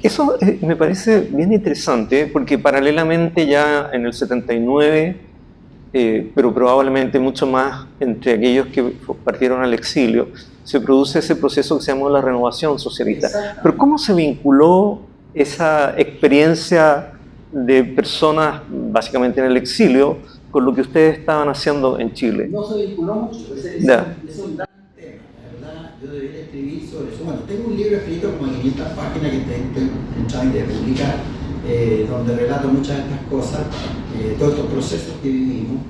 Eso me parece bien interesante, porque paralelamente ya en el 79, pero probablemente mucho más entre aquellos que partieron al exilio, se produce ese proceso que se llamó la renovación socialista. Pero ¿cómo se vinculó esa experiencia de personas básicamente en el exilio con lo que ustedes estaban haciendo en Chile? No se vinculó mucho, Ya. es un gran tema, la verdad. Yo debería escribir sobre eso. Bueno, tengo un libro escrito como 500 páginas que estoy en trámite de publicar, donde relato muchas de estas cosas, todos estos procesos que vivimos.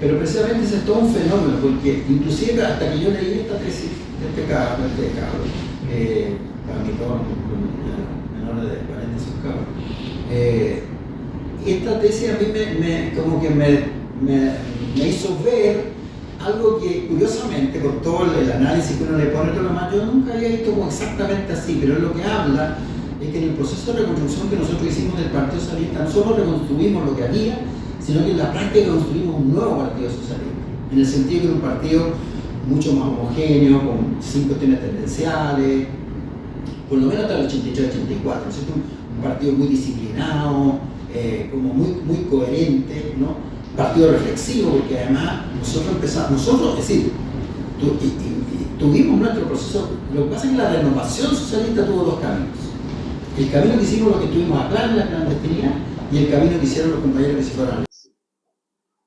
Pero precisamente ese es todo un fenómeno, porque inclusive hasta que yo leí esta tesis de este cabro, para mí todos menores de 40 son cabros, esta tesis a mí me hizo ver algo que curiosamente, con todo el análisis que uno le pone todo lo demás, yo nunca había visto como exactamente así, pero lo que habla es que en el proceso de reconstrucción que nosotros hicimos del Partido Socialista no solo reconstruimos lo que había, sino que en la práctica construimos un nuevo Partido Socialista, en el sentido que era un partido mucho más homogéneo, con 5 cuestiones tendenciales, por lo menos hasta el 83-84, un partido muy disciplinado, como muy coherente, ¿no? Partido reflexivo, porque además nosotros, es decir, tuvimos nuestro proceso. Lo que pasa es que la renovación socialista tuvo dos caminos: el camino que hicimos los que estuvimos acá en la clandestinidad y el camino que hicieron los compañeros que se fueron al exilio,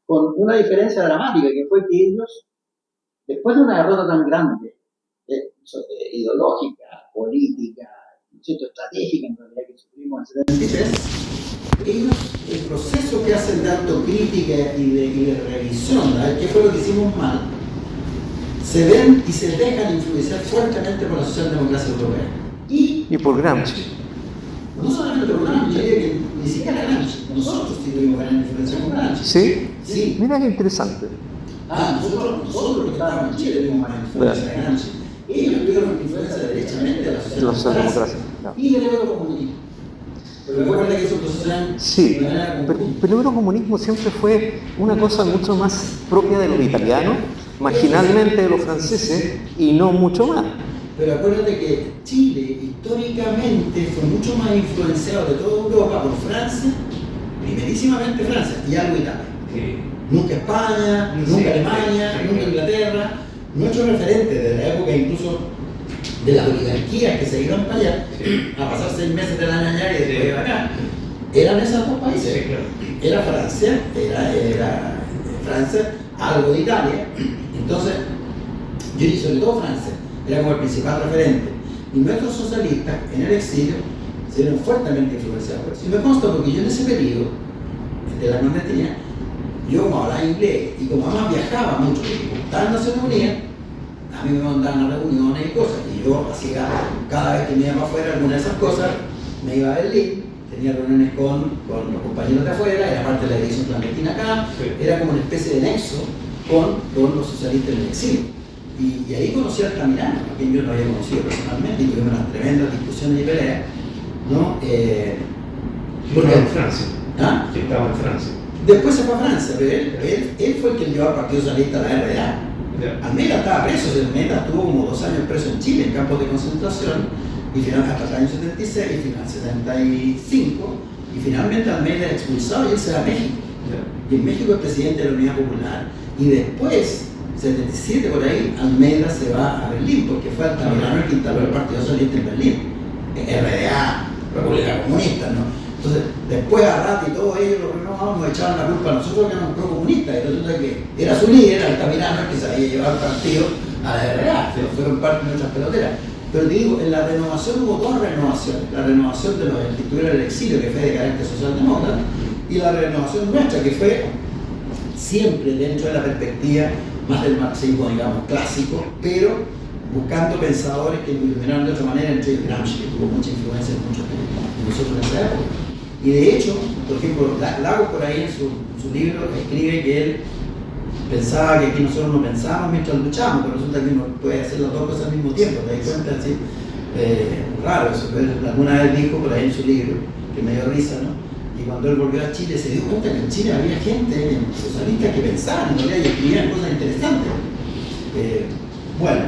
con una diferencia dramática, que fue que ellos, después de una derrota tan grande, ideológica, política, estratégica, en realidad, que sufrimos en el 73, ellos, el proceso que hacen de autocrítica y de revisión, ¿verdad? ¿Qué fue lo que hicimos mal? Se ven y se dejan influenciar fuertemente por la socialdemocracia europea. Y por Gramsci. No solamente por Gramsci, yo diría que ni siquiera Gramsci, nosotros sí tuvimos gran influencia con Gramsci. ¿Sí? Sí. Mira qué interesante. Nosotros que estábamos en Chile tuvimos más influencia de Gramsci. Ellos tuvieron influencia derechamente de la socialdemocracia y del eurocomunismo. Pero recuerda que esos procesos eran... Sí, pero el eurocomunismo siempre fue una cosa mucho más propia de los italianos, marginalmente de los franceses, y no mucho más. Pero acuérdate que Chile históricamente fue mucho más influenciado de toda Europa por Francia, primerísimamente Francia, y algo Italia. Sí. Nunca España, nunca Alemania, nunca Inglaterra. Nuestros referentes de la época incluso de las oligarquías que se iban para allá, a pasar 6 meses del año allá y después iban acá, eran esos dos países. Sí, claro. Era Francia, era Francia, algo de Italia. Entonces, yo y sobre todo Francia, era como el principal referente. Y nuestros socialistas en el exilio se vieron fuertemente influenciados por eso. Y me consta porque yo en ese periodo de la clandestinidad, yo como hablaba inglés y como además viajaba mucho, porque estaba en Naciones Unidas, a mí me mandaban a reuniones y cosas, y yo hacía, cada vez que me iba para afuera, alguna de esas cosas, me iba a Berlín, tenía reuniones con los compañeros de afuera, era parte de la dirección clandestina acá, era como una especie de nexo con los socialistas en el exilio. Y ahí conocí a Altamirano, a quien yo no había conocido personalmente, y tuvimos unas tremendas discusiones y peleas, ¿no? Porque en Francia. ¿Ah? Que estaba en Francia. Después se fue a Francia, pero él fue el que llevó al Partido Socialista a la RDA. Almeida estaba preso, Almeida estuvo como 2 años preso en Chile, en campos de concentración, y finalmente hasta el año 76, y final 75, y finalmente Almeida es expulsado y él se va a México. Y en México es presidente de la Unidad Popular. Y después, 77 por ahí, Almeida se va a Berlín, porque fue Altamirano el que instaló el Partido Socialista en Berlín. RDA, República Comunista, ¿no? Entonces, después a Ratti y todos ellos, los renovados, nos echaban la culpa a nosotros que éramos pro-comunistas, y resulta que era su líder, Altamirano, el que se había llevado el partido a la RDA, que fueron parte de nuestras peloteras. Pero te digo, en la renovación hubo 2 renovaciones: la renovación de los que estuvieron en el exilio, que fue de carácter socialdemócrata, y la renovación nuestra, que fue siempre dentro de la perspectiva más del marxismo, digamos, clásico, pero buscando pensadores que lo iluminaron de otra manera, entre ellos Gramsci, que tuvo mucha influencia en muchos de nosotros en esa época. Y de hecho, por ejemplo, Lagos por ahí en su libro escribe que él pensaba que aquí nosotros no pensábamos mientras luchamos, pero resulta que uno puede hacer las dos cosas al mismo tiempo, ¿te das cuenta? Así, raro eso, pero alguna vez dijo por ahí en su libro, que me dio risa, ¿no? Y cuando él volvió a Chile se dio cuenta que en Chile había gente socialista que pensaban, en realidad, y escribían cosas interesantes. Bueno.